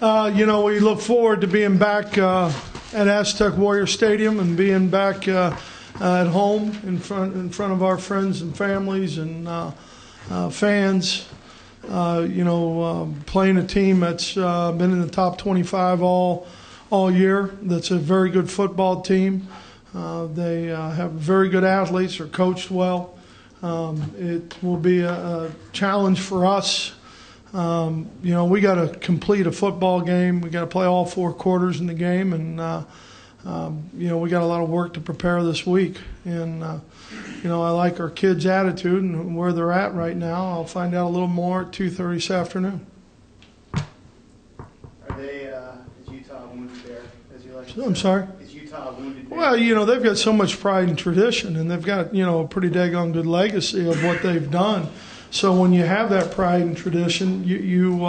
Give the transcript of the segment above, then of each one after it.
We look forward to being back at Aztec Warrior Stadium and being back at home in front of our friends and families and fans. Playing a team that's been in the top 25 all year. That's a very good football team. They have very good athletes. Are coached well. It will be a challenge for us. We got to complete a football game. We got to play all 4 quarters in the game, and we got a lot of work to prepare this week. And I like our kids' attitude and where they're at right now. I'll find out a little more at 2:30 this afternoon. Are they? Is Utah wounded there, as you like to say? I'm sorry. Is Utah wounded there? Well, they've got so much pride and tradition, and they've got a pretty daggone good legacy of what they've done. So when you have that pride and tradition, you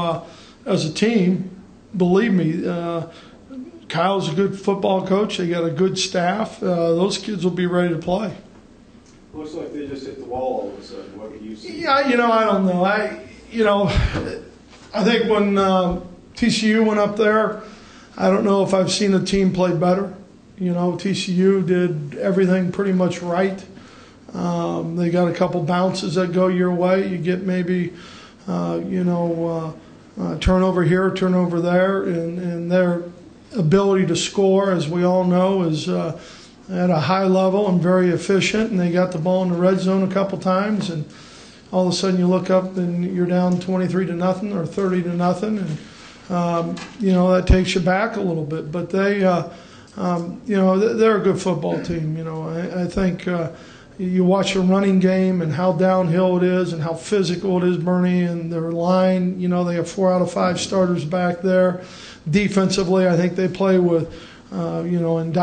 as a team, believe me, Kyle's a good football coach. They got a good staff. Those kids will be ready to play. Looks like they just hit the wall all of a sudden. What do you see? Yeah, I don't know. I think when TCU went up there, I don't know if I've seen a team play better. TCU did everything pretty much right. They got a couple bounces that go your way. You get maybe, turnover here, turnover there, and their ability to score, as we all know, is at a high level and very efficient. And they got the ball in the red zone a couple times, and all of a sudden you look up and you're down 23-0 or 30-0, and that takes you back a little bit. But they, they're a good football team. I think. You watch a running game and how downhill it is and how physical it is, Bernie, and their line. They have 4 out of 5 starters back there. Defensively, I think they play with, and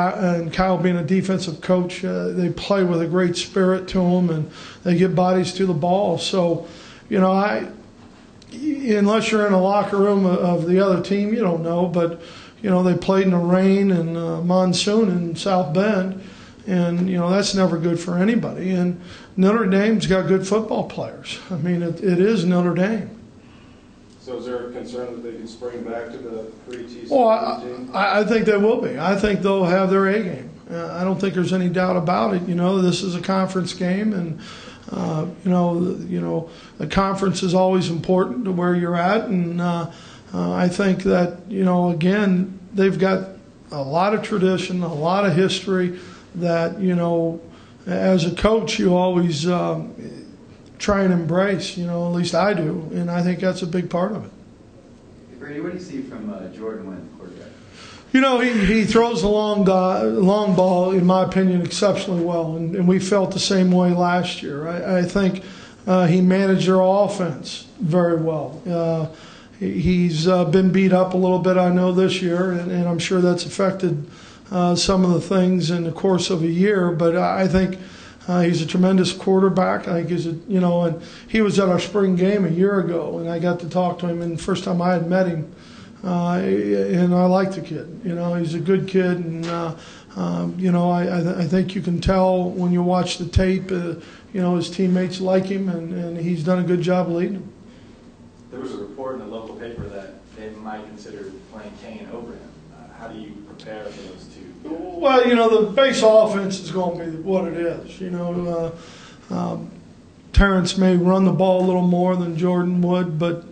Kyle being a defensive coach, they play with a great spirit to them, and they get bodies to the ball. So, unless you're in a locker room of the other team, you don't know. But, they played in the rain and monsoon in South Bend. And, that's never good for anybody. And Notre Dame's got good football players. I mean, it is Notre Dame. So is there a concern that they can spring back to the pre-TCU team? I think they will be. I think they'll have their A game. I don't think there's any doubt about it. This is a conference game, and, the conference is always important to where you're at. And I think that, again, they've got a lot of tradition, a lot of history, that, as a coach, you always try and embrace, at least I do, and I think that's a big part of it. Brady, what do you see from Jordan Wynn, quarterback? He throws the long ball, in my opinion, exceptionally well, and we felt the same way last year. I think he managed their offense very well. He's been beat up a little bit, I know, this year, and I'm sure that's affected some of the things in the course of a year, but I think he's a tremendous quarterback. I think and he was at our spring game a year ago, and I got to talk to him, and the first time I had met him, and I like the kid. He's a good kid, and I think you can tell when you watch the tape. His teammates like him, and he's done a good job leading them. There was a report in the local paper that they might consider playing Kane over him. How do you prepare for those two? Well, the base offense is going to be what it is. Terrence may run the ball a little more than Jordan would, but,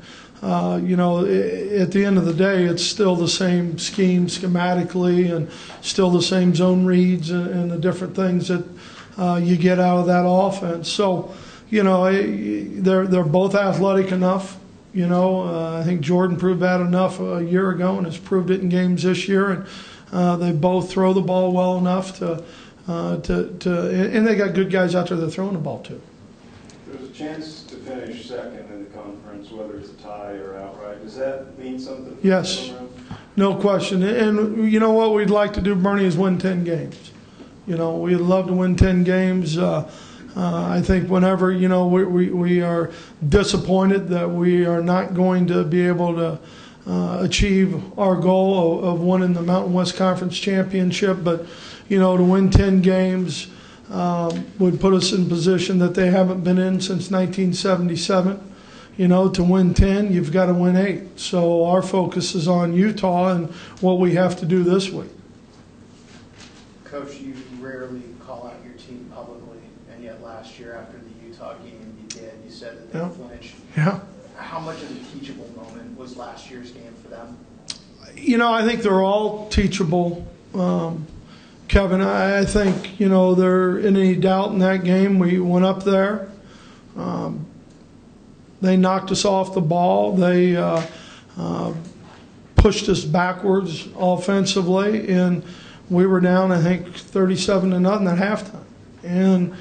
at the end of the day, it's still the same scheme schematically and still the same zone reads and the different things that you get out of that offense. So, they're both athletic enough. I think Jordan proved that enough a year ago and has proved it in games this year. And they both throw the ball well enough to and they got good guys out there that are throwing the ball too. There's a chance to finish second in the conference, whether it's a tie or outright. Does that mean something? Yes, no question. And you know what we'd like to do, Bernie, is win 10 games. We'd love to win 10 games. I think whenever, we are disappointed that we are not going to be able to achieve our goal of winning the Mountain West Conference Championship, but, to win 10 games would put us in a position that they haven't been in since 1977. You know, to win 10, you've got to win 8. So our focus is on Utah and what we have to do this week. Coach, you rarely call out your team publicly, and yet last year after the Utah game, you did. You said that they flinched. Yeah. How much of a teachable moment was last year's game for them? You know, I think they're all teachable, Kevin. I think, you know, there isn't any doubt in that game. We went up there. They knocked us off the ball. They pushed us backwards offensively, and we were down, I think, 37-0 at halftime. And,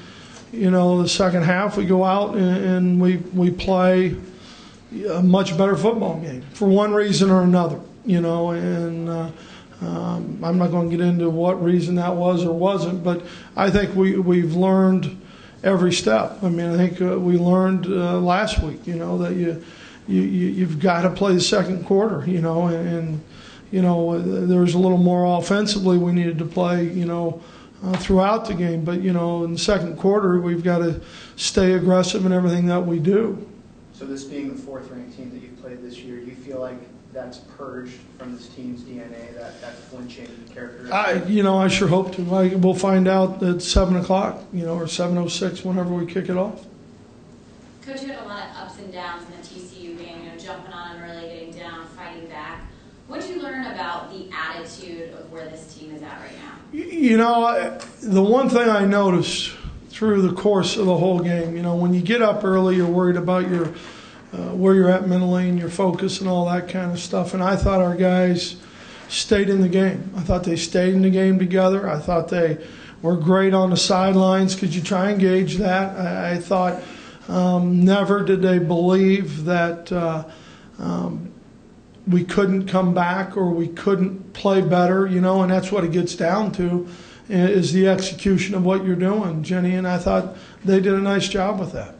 you know, the second half we go out and we play a much better football game for one reason or another, you know, and I'm not going to get into what reason that was or wasn't, but I think we've learned every step. I mean, I think we learned last week, you know, that you've got to play the second quarter, you know, and you know, there's a little more offensively we needed to play, you know, throughout the game. But, you know, in the second quarter, we've got to stay aggressive in everything that we do. So this being the fourth-ranked team that you've played this year, do you feel like that's purged from this team's DNA, that flinching characteristic? You know, I sure hope to. We'll find out at 7 o'clock, you know, or 7:06 whenever we kick it off. Coach, you had a lot of ups and downs in the TCU game, you know, jumping on and really getting down, fighting back. What did you learn about the attitude of where this team is at right now? You know, the one thing I noticed through the course of the whole game, you know, when you get up early, you're worried about your where you're at mentally and your focus and all that kind of stuff. And I thought our guys stayed in the game. I thought they stayed in the game together. I thought they were great on the sidelines. Could you try and gauge that? I thought never did they believe that we couldn't come back or we couldn't play better, you know, and that's what it gets down to is the execution of what you're doing, Jenny, and I thought they did a nice job with that.